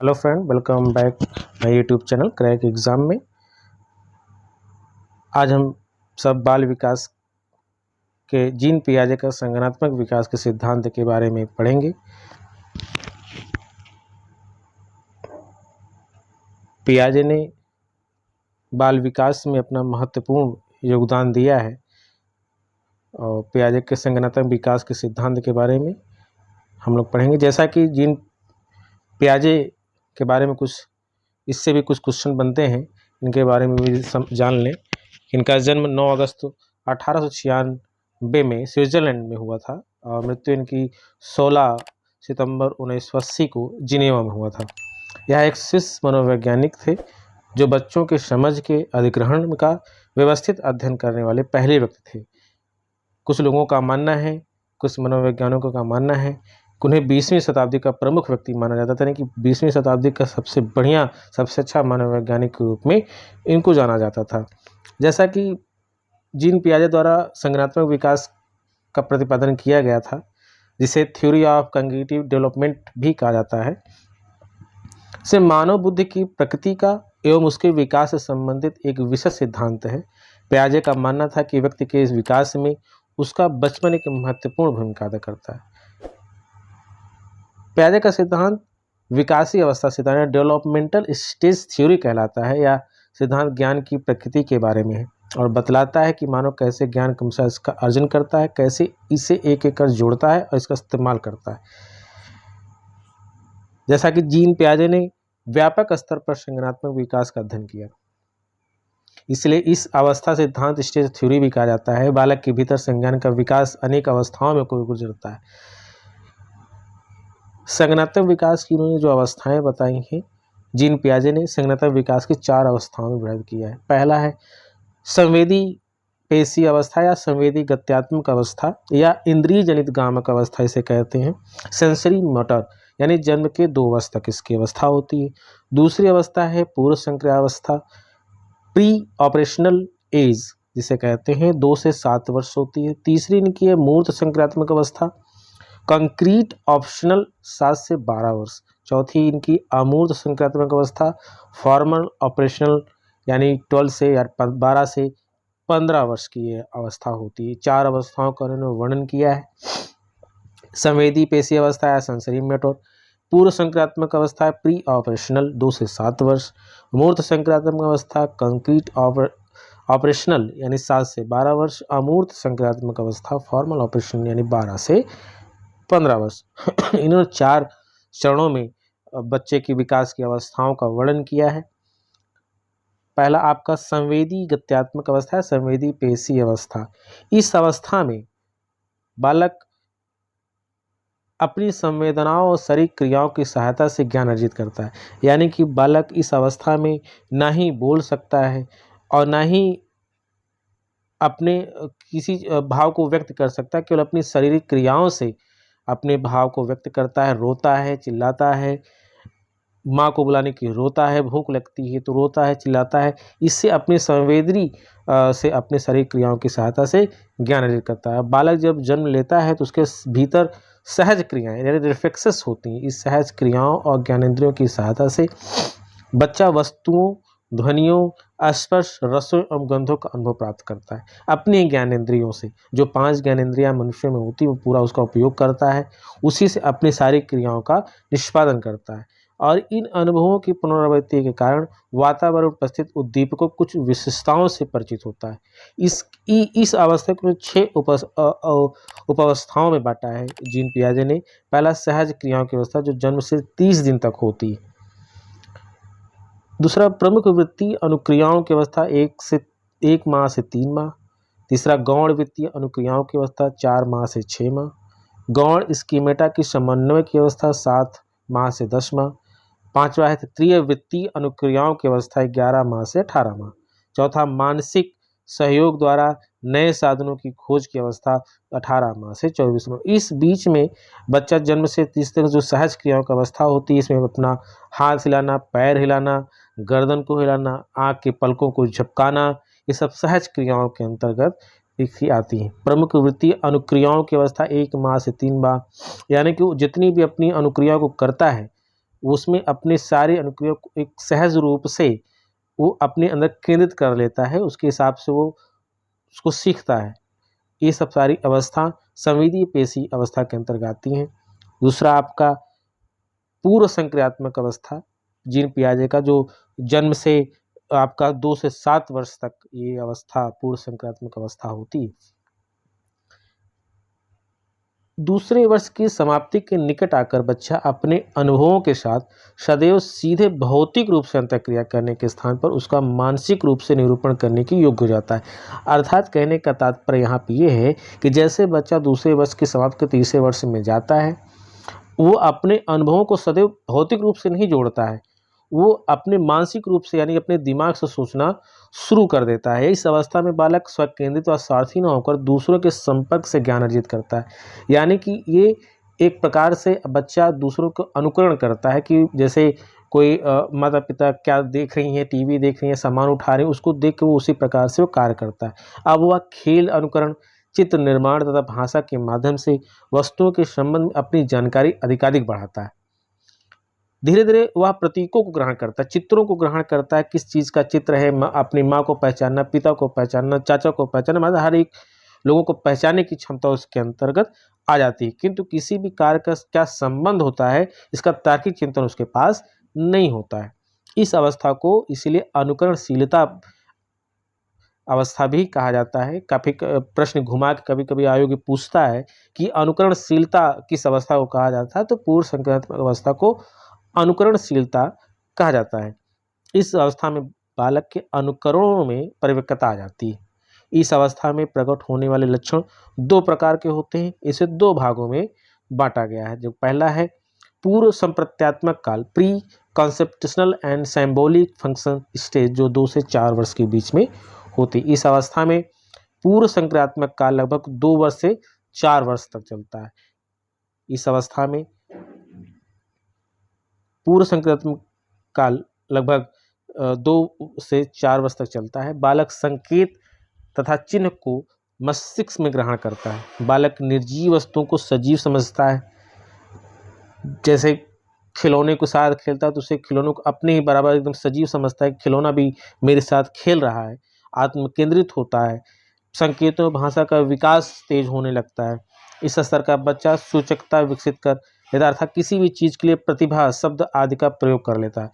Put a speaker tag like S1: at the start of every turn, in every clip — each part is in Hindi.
S1: Hello friend, welcome back my YouTube channel crack exam में। आज हम सब बाल विकास के जीन पियाजे का संज्ञानात्मक विकास के सिद्धांत के बारे में पढ़ेंगे। पियाजे ने बाल विकास में अपना महत्वपूर्ण योगदान दिया है और पियाजे के संज्ञानात्मक विकास के सिद्धांत के बारे में हम लोग पढ़ेंगे। जैसा कि जीन पियाजे के बारे में कुछ इससे भी कुछ क्वेश्चन बनते हैं, इनके बारे में भी जान लें। इनका जन्म 9 अगस्त 1896 में स्विट्ज़रलैंड में हुआ था और मृत्यु इनकी 16 सितंबर 1980 को जिनेवा में हुआ था। यह एक स्विस मनोवैज्ञानिक थे जो बच्चों के समझ के अधिग्रहण का व्यवस्थित अध्ययन करने वाले पहले व्यक्ति थे। कुछ लोगों का मानना है, कुछ मनोवैज्ञानिकों का मानना है, उन्हें 20वीं शताब्दी का प्रमुख व्यक्ति माना जाता था, यानी कि 20वीं शताब्दी का सबसे बढ़िया, सबसे अच्छा मनोवैज्ञानिक के रूप में इनको जाना जाता था। जैसा कि जीन पियाजे द्वारा संज्ञानात्मक विकास का प्रतिपादन किया गया था, जिसे थ्योरी ऑफ कॉग्निटिव डेवलपमेंट भी कहा जाता है, से मानव बुद्धि की प्रकृति का एवं उसके विकास से संबंधित एक विशेष सिद्धांत है। पियाजे का मानना था कि व्यक्ति के इस विकास में उसका बचपन एक महत्वपूर्ण भूमिका अदा करता है। पियाजे का सिद्धांत विकासी अवस्था सिद्धांत डेवलपमेंटल स्टेज थ्योरी कहलाता है। यह सिद्धांत ज्ञान की प्रकृति के बारे में है और बतलाता है कि मानव कैसे ज्ञान क्रमशः इसका अर्जन करता है, कैसे इसे एक एक कर जोड़ता है और इसका इस्तेमाल करता है। जैसा कि जीन पियाजे ने व्यापक स्तर पर संज्ञानात्मक विकास का अध्ययन किया, इसलिए इस अवस्था सिद्धांत स्टेज थ्योरी भी कहा जाता है। बालक के भीतर संज्ञान का विकास अनेक अवस्थाओं में गुजरता है। संज्ञानात्मक विकास की उन्होंने जो अवस्थाएं बताई हैं, जीन पियाजे ने संज्ञानात्मक विकास की 4 अवस्थाओं में विभाजित किया है। पहला है संवेदी पेशी अवस्था या संवेदी गत्यात्मक अवस्था या इंद्रिय जनित गामक अवस्था इसे कहते हैं। सेंसरी मोटर यानी जन्म के 2 वर्ष तक इसकी अवस्था होती है। दूसरी अवस्था है पूर्व संक्रिया अवस्था, प्री ऑपरेशनल एज जिसे कहते हैं, 2 से 7 वर्ष होती है। तीसरी इनकी है मूर्त संक्रियात्मक अवस्था, कंक्रीट ऑप्शनल 7 से 12 वर्ष। चौथी इनकी अमूर्त संक्रियात्मक अवस्था, फॉर्मल ऑपरेशनल यानी 12 से या 12 से 15 वर्ष की ये अवस्था होती है। 4 अवस्थाओं का उन्होंने वर्णन किया है। संवेदी पेशी अवस्था या सेंसरी मोटर, पूर्व संक्रियात्मक अवस्था प्री ऑपरेशनल 2 से 7 वर्ष, मूर्त संक्रियात्मक अवस्था कंक्रीट ऑपरेशनल यानी 7 से 12 वर्ष, अमूर्त संक्रियात्मक अवस्था फॉर्मल ऑपरेशनल यानी 12 से 15 वर्ष। इन्होंने 4 चरणों में बच्चे की विकास की अवस्थाओं का वर्णन किया है। पहला आपका संवेदी गत्यात्मक अवस्था है, संवेदी पेशी अवस्था। इस अवस्था में बालक अपनी संवेदनाओं और शरीर क्रियाओं की सहायता से ज्ञान अर्जित करता है, यानी कि बालक इस अवस्था में ना ही बोल सकता है और ना ही अपने किसी भाव को व्यक्त कर सकता है, केवल अपनी शारीरिक क्रियाओं से अपने भाव को व्यक्त करता है। रोता है, चिल्लाता है, माँ को बुलाने की रोता है, भूख लगती है तो रोता है, चिल्लाता है। इससे अपनी संवेदी से अपने शरीर क्रियाओं की सहायता से ज्ञान अर्जित करता है। बालक जब जन्म लेता है तो उसके भीतर सहज क्रियाएं यानी रिफ्लेक्सेस होती हैं। इस सहज क्रियाओं और ज्ञानेंद्रियों की सहायता से बच्चा वस्तुओं, ध्वनियों, स्पर्श, रसों एवं गंधों का अनुभव प्राप्त करता है। अपनी ज्ञानेंद्रियों से जो 5 ज्ञानेंद्रियां मनुष्य में होती है वो पूरा उसका उपयोग करता है, उसी से अपनी सारी क्रियाओं का निष्पादन करता है और इन अनुभवों की पुनरावृत्ति के कारण वातावरण में उपस्थित उद्दीपकों कुछ विशेषताओं से परिचित होता है। इस अवस्था को 6 उपावस्थाओं में बांटा है जीन पियाजे ने। पहला सहज क्रियाओं की अवस्था जो जन्म से 30 दिन तक होती है। दूसरा प्रमुख वृत्तीय अनुक्रियाओं की अवस्था 1 माह से 3 माह। तीसरा गौण वृत्तीय अनुक्रियाओं की अवस्था 4 माह से 6 माह। गौण स्कीमेटा की समन्वय की अवस्था 7 माह से 10 माह। पांचवा है तृतीय वृत्तीय अनुक्रियाओं की अवस्था 11 माह से 18 माह। चौथा मानसिक सहयोग द्वारा नए साधनों की खोज की अवस्था 18 माह से 24 माह। इस बीच में बच्चा जन्म से 30 तक जो सहज क्रियाओं की अवस्था होती है, इसमें अपना हाथ हिलाना, पैर हिलाना, गर्दन को हिलाना, आँख के पलकों को झपकाना, ये सब सहज क्रियाओं के अंतर्गत लिखी आती हैं। प्रमुख वृत्तीय अनुक्रियाओं की अवस्था 1 माह से 3 माह, यानी कि जितनी भी अपनी अनुक्रियाओं को करता है उसमें अपने सारे अनुक्रिया को एक सहज रूप से वो अपने अंदर केंद्रित कर लेता है, उसके हिसाब से वो उसको सीखता है। ये सब सारी अवस्था संवेदीय पेशी अवस्था के अंतर्गत आती हैं। दूसरा आपका पूर्व संक्रियात्मक अवस्था, जीन पियाजे का जो जन्म से आपका 2 से 7 वर्ष तक ये अवस्था पूर्व संक्रियात्मक अवस्था होती है। दूसरे वर्ष की समाप्ति के निकट आकर बच्चा अपने अनुभवों के साथ सदैव सीधे भौतिक रूप से अंतःक्रिया करने के स्थान पर उसका मानसिक रूप से निरूपण करने के योग्य हो जाता है। अर्थात कहने का तात्पर्य यहाँ पे ये है कि जैसे बच्चा दूसरे वर्ष की समाप्ति के तीसरे वर्ष में जाता है, वो अपने अनुभवों को सदैव भौतिक रूप से नहीं जोड़ता है, वो अपने मानसिक रूप से यानी अपने दिमाग से सोचना शुरू कर देता है। इस अवस्था में बालक स्वकेंद्रित व स्वार्थी न होकर दूसरों के संपर्क से ज्ञान अर्जित करता है। यानी कि ये एक प्रकार से बच्चा दूसरों को अनुकरण करता है कि जैसे कोई माता पिता क्या देख रही हैं, टीवी देख रही हैं, सामान उठा रही हैं, उसको देख के वो उसी प्रकार से वो कार्य करता है। अब वह खेल अनुकरण, चित्र निर्माण तथा भाषा के माध्यम से वस्तुओं के संबंध में अपनी जानकारी अधिकाधिक बढ़ाता है। धीरे धीरे वह प्रतीकों को ग्रहण करता है, चित्रों को ग्रहण करता है। किस चीज़ का चित्र है, अपनी माँ को पहचानना, पिता को पहचानना, चाचा को पहचानना, मतलब हर एक लोगों को पहचानने की क्षमता उसके अंतर्गत आ जाती है। किंतु किसी भी कार्य का क्या संबंध होता है, इसका तार्किक चिंतन उसके पास नहीं होता है। इस अवस्था को इसीलिए अनुकरणशीलता अवस्था भी कहा जाता है। काफ़ी प्रश्न घुमा के कभी कभी आयोग पूछता है कि अनुकरणशीलता किस अवस्था को कहा जाता है, तो पूर्व संक्रियात्मक अवस्था को अनुकरणशीलता कहा जाता है। इस अवस्था में बालक के अनुकरणों में परिपक्वता आ जाती है। इस अवस्था में प्रकट होने वाले लक्षण 2 प्रकार के होते हैं। इसे 2 भागों में बांटा गया है। जो पहला है पूर्व संप्रत्यात्मक काल, pre conceptual and symbolic function stage, जो 2 से 4 वर्ष के बीच में होती है। इस अवस्था में पूर्व संक्रियात्मक काल लगभग 2 वर्ष से 4 वर्ष तक चलता है। इस अवस्था में पूर्व संक्रियात्मक काल लगभग 2 से 4 वर्ष तक चलता है। बालक संकेत तथा चिन्ह को मस्तिष्क में ग्रहण करता है। बालक निर्जीव वस्तुओं को सजीव समझता है। जैसे खिलौने के साथ खेलता है तो उसे खिलौनों को अपने ही बराबर एकदम सजीव समझता है, खिलौना भी मेरे साथ खेल रहा है, आत्म केंद्रित होता है। संकेतों भाषा का विकास तेज होने लगता है। इस स्तर का बच्चा सूचकता विकसित कर यथार्थ किसी भी चीज़ के लिए प्रतिभा शब्द आदि का प्रयोग कर लेता है।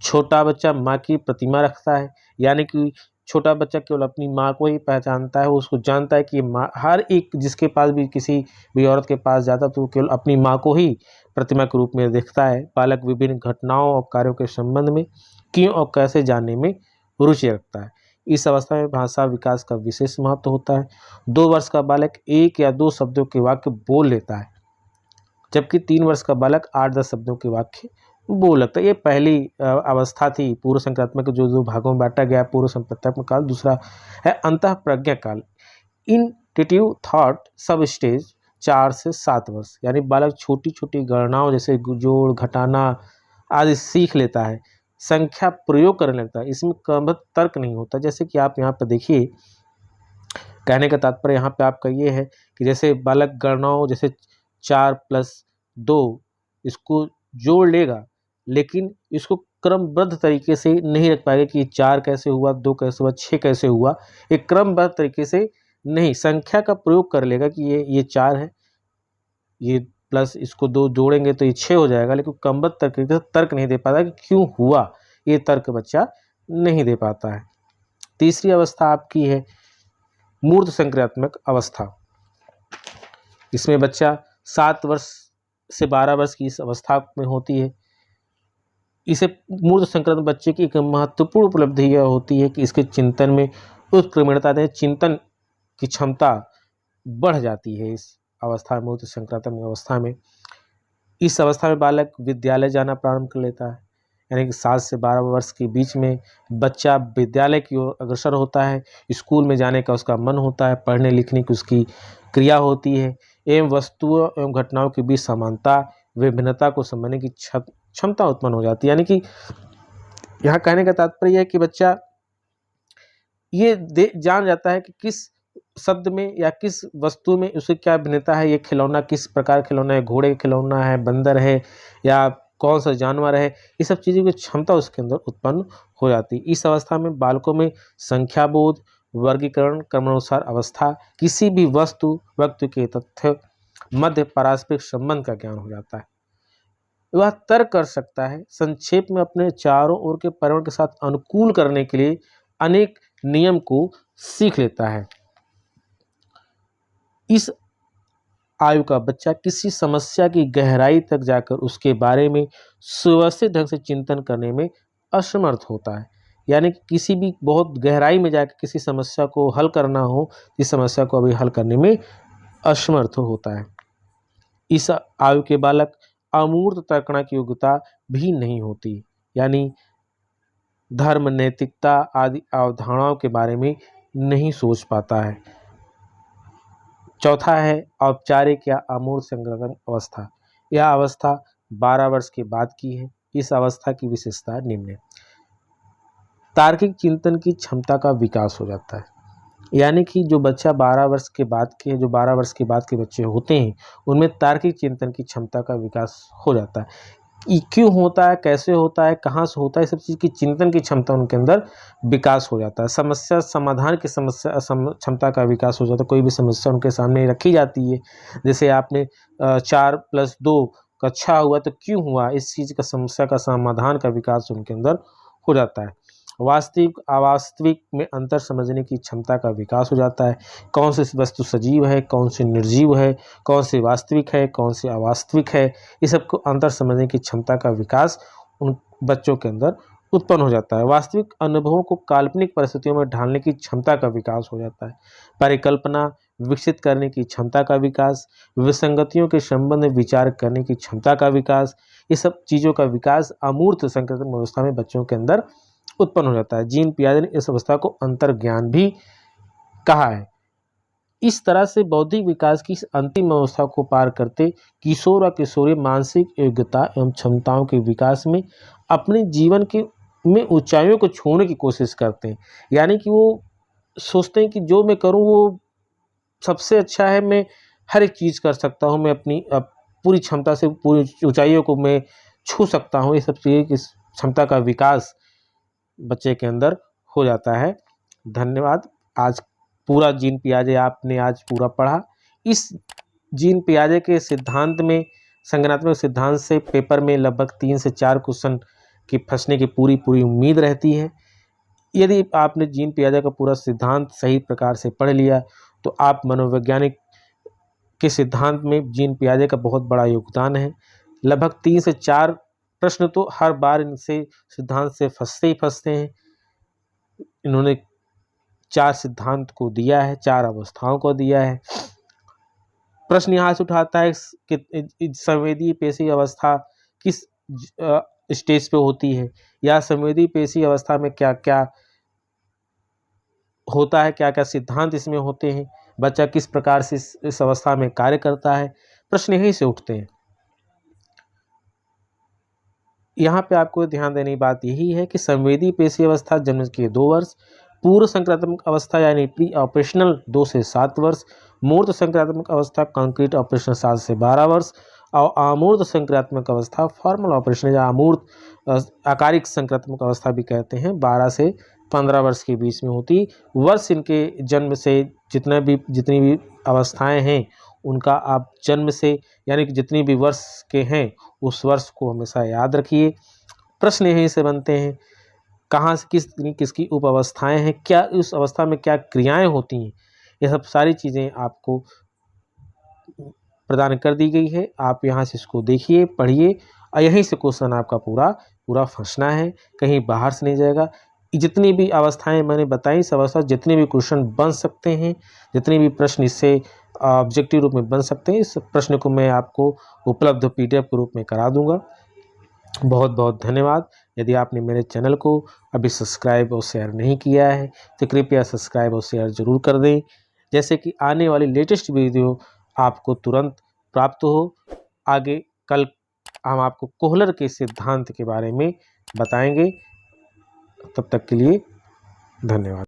S1: छोटा बच्चा माँ की प्रतिमा रखता है, यानी कि छोटा बच्चा केवल अपनी माँ को ही पहचानता है। वो उसको जानता है कि माँ, हर एक जिसके पास भी किसी भी औरत के पास जाता तो केवल अपनी माँ को ही प्रतिमा के रूप में देखता है। बालक विभिन्न घटनाओं और कार्यों के संबंध में क्यों और कैसे जानने में रुचि रखता है। इस अवस्था में भाषा विकास का विशेष महत्व होता है। 2 वर्ष का बालक 1 या 2 शब्दों के वाक्य बोल लेता है, जबकि 3 वर्ष का बालक 8-10 शब्दों के वाक्य बोल लगता है। ये पहली अवस्था थी पूर्व संक्रात्मक, जो 2 भागों में बांटा गया, पूर्व संप्रत्यात्मक काल। दूसरा है अंतः प्रज्ञा काल, इंट्यूटिव थॉट सब स्टेज, 4 से 7 वर्ष, यानी बालक छोटी छोटी गणनाओं जैसे जोड़ घटाना आदि सीख लेता है, संख्या प्रयोग करने लगता है। इसमें क्रमबद्ध तर्क नहीं होता। जैसे कि आप यहाँ पर देखिए, कहने का तात्पर्य यहाँ पे आपका ये है कि जैसे बालक गणनाओं जैसे 4 + 2 इसको जोड़ लेगा, लेकिन इसको क्रमबद्ध तरीके से नहीं रख पाएगा कि 4 कैसे हुआ, 2 कैसे हुआ, 6 कैसे हुआ। एक क्रमबद्ध तरीके से नहीं, संख्या का प्रयोग कर लेगा कि ये 4 है, ये प्लस इसको 2 जोड़ेंगे तो ये 6 हो जाएगा, लेकिन क्रमबद्ध तरीके से तर्क नहीं दे पाता कि क्यों हुआ, ये तर्क बच्चा नहीं दे पाता है। तीसरी अवस्था आपकी है मूर्त संक्रियात्मक अवस्था। इसमें बच्चा 7 वर्ष से 12 वर्ष की इस अवस्था में होती है। इसे मूर्त संक्रांत बच्चे की एक महत्वपूर्ण उपलब्धि यह होती है कि इसके चिंतन में उत्क्रमणता है, चिंतन की क्षमता बढ़ जाती है इस अवस्था में, मूर्त संक्रांत अवस्था में। इस अवस्था में बालक विद्यालय जाना प्रारंभ कर लेता है, यानी कि 7 से 12 वर्ष के बीच में बच्चा विद्यालय की ओर अग्रसर होता है। स्कूल में जाने का उसका मन होता है, पढ़ने लिखने की उसकी क्रिया होती है, एवं वस्तुओं एवं घटनाओं के बीच समानता विभिन्नता को समझने की क्षमता उत्पन्न हो जाती है। यानी कि यहाँ कहने का तात्पर्य है कि बच्चा ये जान जाता है कि किस शब्द में या किस वस्तु में उसे क्या भिन्नता है। ये खिलौना किस प्रकार खिलौना है, घोड़े का खिलौना है, बंदर है, या कौन सा जानवर है, ये सब चीज़ों की क्षमता उसके अंदर उत्पन्न हो जाती है। इस अवस्था में बालकों में संख्या बोध, वर्गीकरण, क्रमानुसार अवस्था, किसी भी वस्तु व्यक्ति के तथ्य, मध्य पारस्परिक संबंध का ज्ञान हो जाता है। वह तर्क कर सकता है, संक्षेप में अपने चारों ओर के पर्यावरण के साथ अनुकूल करने के लिए अनेक नियम को सीख लेता है। इस आयु का बच्चा किसी समस्या की गहराई तक जाकर उसके बारे में सुव्यवस्थित ढंग से चिंतन करने में असमर्थ होता है। यानी कि किसी भी बहुत गहराई में जाकर किसी समस्या को हल करना हो, इस समस्या को अभी हल करने में असमर्थ होता है। इस आयु के बालक अमूर्त तर्कणा की योग्यता भी नहीं होती, यानी धर्म, नैतिकता आदि अवधारणाओं के बारे में नहीं सोच पाता है। चौथा है औपचारिक या अमूर्त संग्रहण अवस्था। यह अवस्था 12 वर्ष के बाद की है। इस अवस्था की विशेषता निम्न है। तार्किक चिंतन की क्षमता का विकास हो जाता है, यानी कि जो बच्चा 12 वर्ष के बाद के जो 12 वर्ष के बाद के बच्चे होते हैं उनमें तार्किक चिंतन की क्षमता का विकास हो जाता है। क्यों होता है, कैसे होता है, कहाँ से होता है, सब चीज़ की चिंतन की क्षमता उनके अंदर विकास हो जाता है। समस्या समाधान की क्षमता का विकास हो जाता है। कोई भी समस्या उनके सामने रखी जाती है, जैसे आपने 4+2 कक्षा हुआ तो क्यों हुआ, इस चीज़ का समस्या का समाधान का विकास उनके अंदर हो जाता है। वास्तविक अवास्तविक में अंतर समझने की क्षमता का विकास हो जाता है। कौन सी वस्तु सजीव है, कौन सी निर्जीव है, कौन सी वास्तविक है, कौन सी अवास्तविक है, इस सब को अंतर समझने की क्षमता का विकास उन बच्चों के अंदर उत्पन्न हो जाता है। वास्तविक अनुभवों को काल्पनिक परिस्थितियों में ढालने की क्षमता का विकास हो जाता है। परिकल्पना विकसित करने की क्षमता का विकास, विसंगतियों के संबंध में विचार करने की क्षमता का विकास, ये सब चीज़ों का विकास अमूर्त संक्रमण अवस्था में बच्चों के अंदर उत्पन्न हो जाता है। जीन पियाजे ने इस अवस्था को अंतर्ज्ञान भी कहा है। इस तरह से बौद्धिक विकास की इस अंतिम अवस्था को पार करते किशोर और किशोरी मानसिक योग्यता एवं क्षमताओं के विकास में अपने जीवन के में ऊंचाइयों को छूने की कोशिश करते हैं। यानी कि वो सोचते हैं कि जो मैं करूं वो सबसे अच्छा है, मैं हर एक चीज़ कर सकता हूं, मैं अपनी पूरी क्षमता से पूरी ऊंचाइयों को मैं छू सकता हूं। ये सब चीज़ें की क्षमता का विकास बच्चे के अंदर हो जाता है। धन्यवाद। आज पूरा जीन पियाजे आपने आज पूरा पढ़ा। इस जीन पियाजे के सिद्धांत में, संज्ञानात्मक सिद्धांत से पेपर में लगभग 3 से 4 क्वेश्चन की फंसने की पूरी उम्मीद रहती है। यदि आपने जीन पियाजे का पूरा सिद्धांत सही प्रकार से पढ़ लिया तो आप मनोवैज्ञानिक के सिद्धांत में जीन पियाजे का बहुत बड़ा योगदान है। लगभग 3 से 4 प्रश्न तो हर बार इनसे सिद्धांत से फंसते हैं। इन्होंने 4 सिद्धांत को दिया है, 4 अवस्थाओं को दिया है। प्रश्न यहाँ से उठाता है कि संवेदी पेशी अवस्था किस स्टेज पे होती है, या संवेदी पेशी अवस्था में क्या क्या होता है, क्या क्या सिद्धांत इसमें होते हैं, बच्चा किस प्रकार से इस अवस्था में कार्य करता है, प्रश्न यहीं से उठते हैं। यहाँ पे आपको ध्यान देने की बात यही है कि संवेदी पेशी अवस्था जन्म के 2 वर्ष, पूर्व संक्रात्मक अवस्था यानी प्री ऑपरेशनल 2 से 7 वर्ष, मूर्त संक्रात्मक अवस्था कॉन्क्रीट ऑपरेशन 7 से 12 वर्ष, और अमूर्त संक्रात्मक अवस्था फॉर्मल ऑपरेशन या अमूर्त आकारिक संक्रात्मक अवस्था भी कहते हैं, 12 से 15 वर्ष के बीच में होती। वर्ष इनके जन्म से जितनी भी अवस्थाएं हैं उनका आप जन्म से यानी कि जितनी भी वर्ष के हैं उस वर्ष को हमेशा याद रखिए। प्रश्न यहीं से बनते हैं, कहाँ से किसकी उप अवस्थाएँ हैं, क्या उस अवस्था में क्या क्रियाएं होती हैं, ये सब सारी चीज़ें आपको प्रदान कर दी गई है। आप यहाँ से इसको देखिए, पढ़िए और यहीं से क्वेश्चन आपका पूरा फंसना है, कहीं बाहर से नहीं जाएगा। जितनी भी अवस्थाएं मैंने बताई, इस अवस्था जितने भी क्वेश्चन बन सकते हैं, जितने भी प्रश्न इससे ऑब्जेक्टिव रूप में बन सकते हैं, इस प्रश्न को मैं आपको उपलब्ध PDF के रूप में करा दूंगा। बहुत बहुत धन्यवाद। यदि आपने मेरे चैनल को अभी सब्सक्राइब और शेयर नहीं किया है तो कृपया सब्सक्राइब और शेयर ज़रूर कर दें, जैसे कि आने वाली लेटेस्ट वीडियो आपको तुरंत प्राप्त हो। आगे कल हम आपको कोहलर के सिद्धांत के बारे में बताएंगे। तब तक के लिए धन्यवाद।